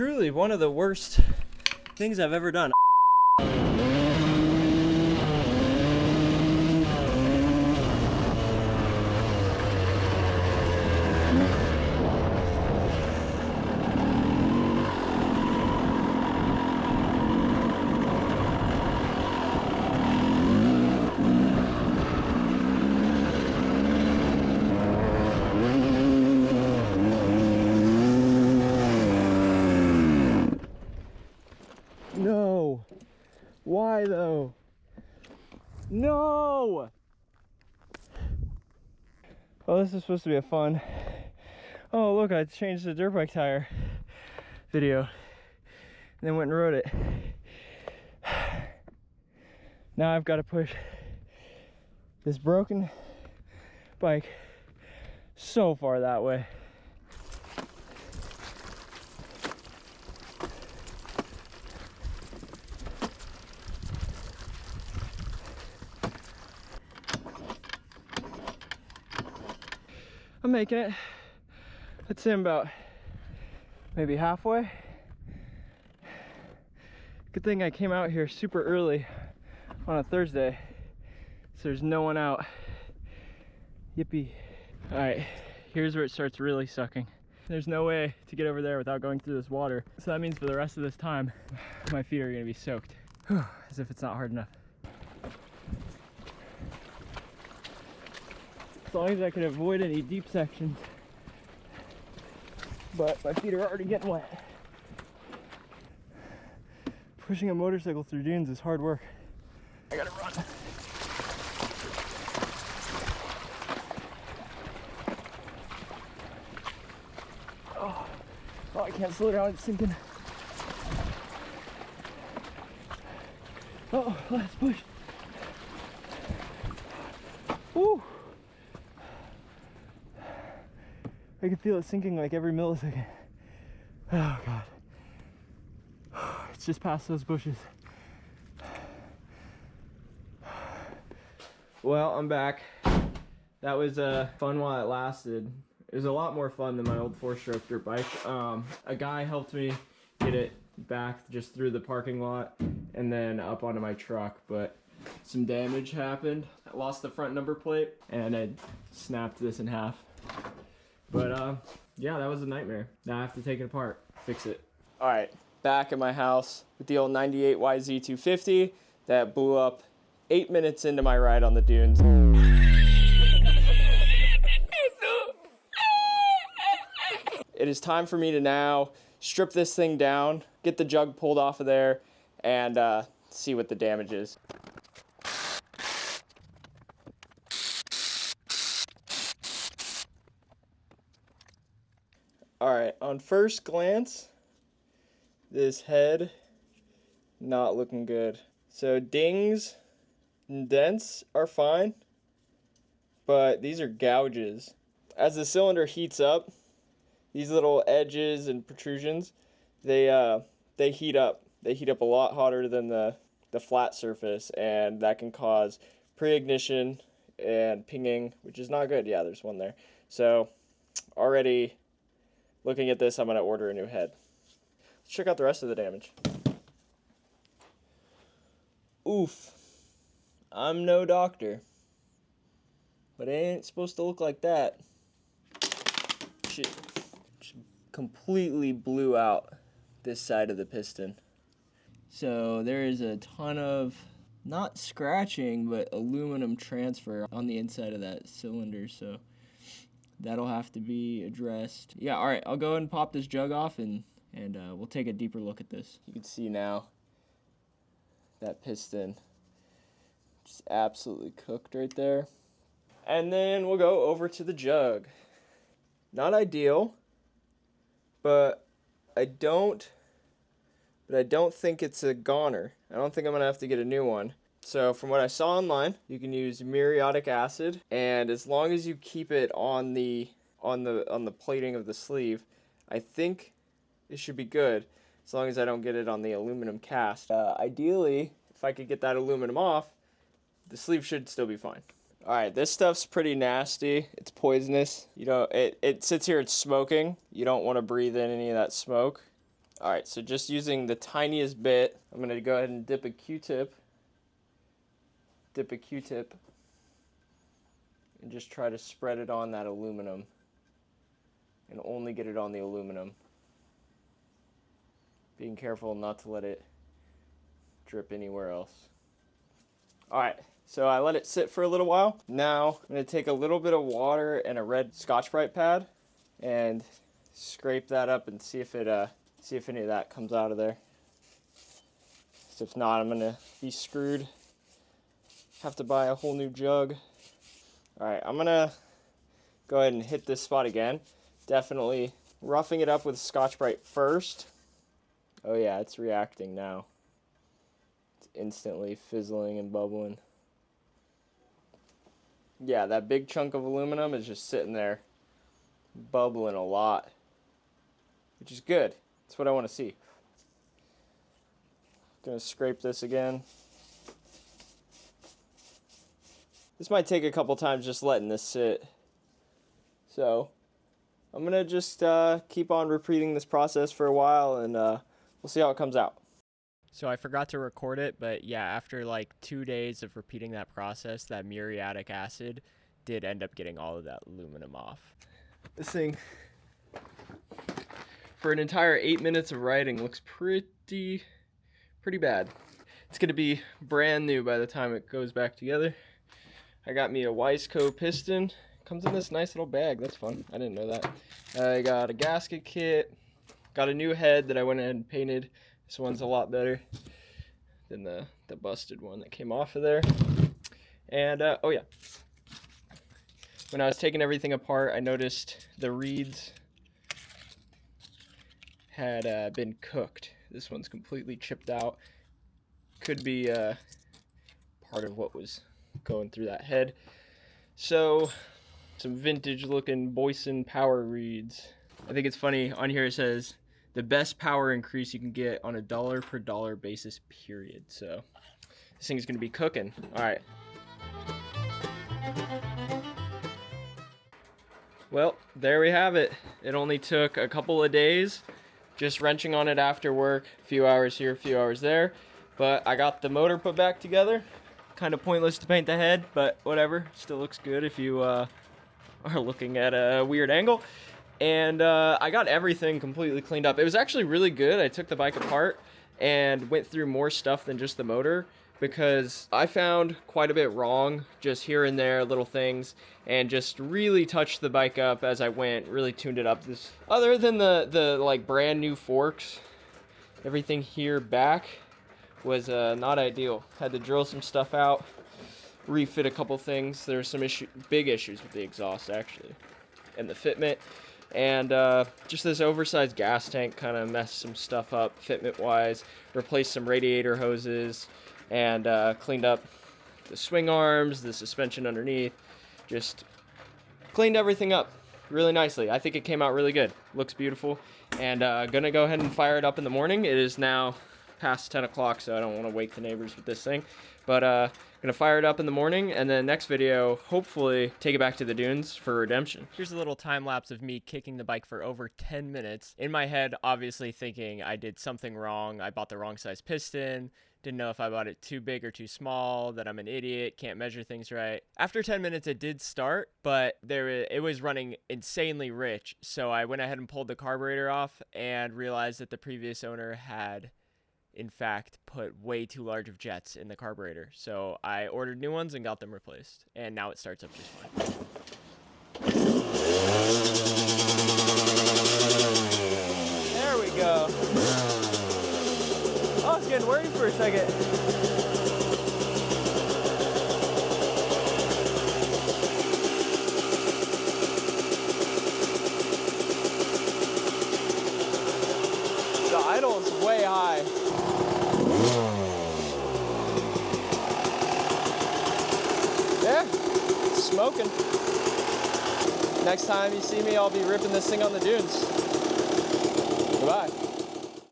truly one of the worst things I've ever done. No. Why though? No! Well, this is supposed to be a fun. Oh, look, I changed the dirt bike tire video. And then went and rode it. Now I've got to push this broken bike so far that way. I'm making it. I'd say I'm about maybe halfway. Good thing I came out here super early on a Thursday, so there's no one out. Yippee. All right, here's where it starts really sucking. There's no way to get over there without going through this water. So that means for the rest of this time, my feet are gonna be soaked. Whew, as if it's not hard enough. As long as I can avoid any deep sections. But my feet are already getting wet. Pushing a motorcycle through dunes is hard work. I gotta run. Oh, I can't slow down, it's sinking. Oh, let's push. Woo! I can feel it sinking like every millisecond. Oh God. It's just past those bushes. Well, I'm back. That was fun while it lasted. It was a lot more fun than my old 4-stroke dirt bike. A guy helped me get it back just through the parking lot and then up onto my truck, but some damage happened. I lost the front number plate and I snapped this in half. But yeah, that was a nightmare. Now I have to take it apart, fix it. All right, back at my house with the old 98 YZ250 that blew up 8 minutes into my ride on the dunes. It is time for me to now strip this thing down, get the jug pulled off of there, and see what the damage is. All right, on first glance, this head, not looking good. So dings and dents are fine, but these are gouges. As the cylinder heats up, these little edges and protrusions, they heat up. They heat up a lot hotter than the flat surface, and that can cause pre-ignition and pinging, which is not good. Yeah, there's one there. So already looking at this, I'm gonna order a new head. Let's check out the rest of the damage. Oof. I'm no doctor, but it ain't supposed to look like that. Shit. Just completely blew out this side of the piston. So there is a ton of, not scratching, but aluminum transfer on the inside of that cylinder, so that'll have to be addressed. Yeah, all right, I'll go ahead and pop this jug off and we'll take a deeper look at this. You can see now that piston just absolutely cooked right there. And then we'll go over to the jug. Not ideal, but I don't think it's a goner. I don't think I'm gonna have to get a new one. So from what I saw online, you can use muriatic acid, and as long as you keep it on the plating of the sleeve, I think it should be good, as long as I don't get it on the aluminum cast. Ideally, if I could get that aluminum off, the sleeve should still be fine. All right, this stuff's pretty nasty. It's poisonous. You know, it sits here, it's smoking. You don't want to breathe in any of that smoke. All right, so just using the tiniest bit, I'm gonna go ahead and dip a Q-tip, and just try to spread it on that aluminum, and only get it on the aluminum. Being careful not to let it drip anywhere else. All right, so I let it sit for a little while. Now I'm gonna take a little bit of water and a red Scotch-Brite pad and scrape that up and see if any of that comes out of there. So if not, I'm gonna be screwed. Have to buy a whole new jug. All right, I'm gonna go ahead and hit this spot again. Definitely roughing it up with Scotch-Brite first. Oh yeah, it's reacting now. It's instantly fizzling and bubbling. Yeah, that big chunk of aluminum is just sitting there bubbling a lot, which is good. That's what I want to see. Gonna scrape this again. This might take a couple times just letting this sit. So I'm gonna just keep on repeating this process for a while, and we'll see how it comes out. So I forgot to record it, but yeah, after like 2 days of repeating that process, that muriatic acid did end up getting all of that aluminum off. This thing, for an entire 8 minutes of writing, looks pretty bad. It's gonna be brand new by the time it goes back together. I got me a Wiseco piston. Comes in this nice little bag. That's fun. I didn't know that. I got a gasket kit. Got a new head that I went ahead and painted. This one's a lot better than the busted one that came off of there. And, oh yeah. When I was taking everything apart, I noticed the reeds had been cooked. This one's completely chipped out. Could be part of what was going through that head. So, some vintage looking Boyson power reeds. I think it's funny, on here it says, the best power increase you can get on a dollar per dollar basis, period. So, this thing is going to be cooking. All right. Well, there we have it. It only took a couple of days, just wrenching on it after work, a few hours here, a few hours there. But I got the motor put back together. Kind of pointless to paint the head, but whatever. Still looks good if you are looking at a weird angle. And I got everything completely cleaned up. It was actually really good. I took the bike apart and went through more stuff than just the motor, because I found quite a bit wrong just here and there, little things, and just really touched the bike up as I went, really tuned it up. This, other than the like brand new forks, everything here back was not ideal. Had to drill some stuff out, refit a couple things. There's some big issues with the exhaust actually, and the fitment. And just this oversized gas tank kind of messed some stuff up fitment wise. Replaced some radiator hoses, and cleaned up the swing arms, the suspension underneath. Just cleaned everything up really nicely. I think it came out really good. Looks beautiful. And gonna go ahead and fire it up in the morning. It is now past 10 o'clock, so I don't want to wake the neighbors with this thing. But gonna fire it up in the morning, and then next video, hopefully take it back to the dunes for redemption. Here's a little time lapse of me kicking the bike for over 10 minutes. In my head, obviously thinking I did something wrong. I bought the wrong size piston. Didn't know if I bought it too big or too small, that I'm an idiot, can't measure things right. After 10 minutes, it did start, but it was running insanely rich. So I went ahead and pulled the carburetor off and realized that the previous owner had, in fact, put way too large of jets in the carburetor. So I ordered new ones and got them replaced. And now it starts up just fine. There we go. I was getting worried for a second. The idle's way high. Yeah, it's smoking. Next time you see me, I'll be ripping this thing on the dunes. Goodbye.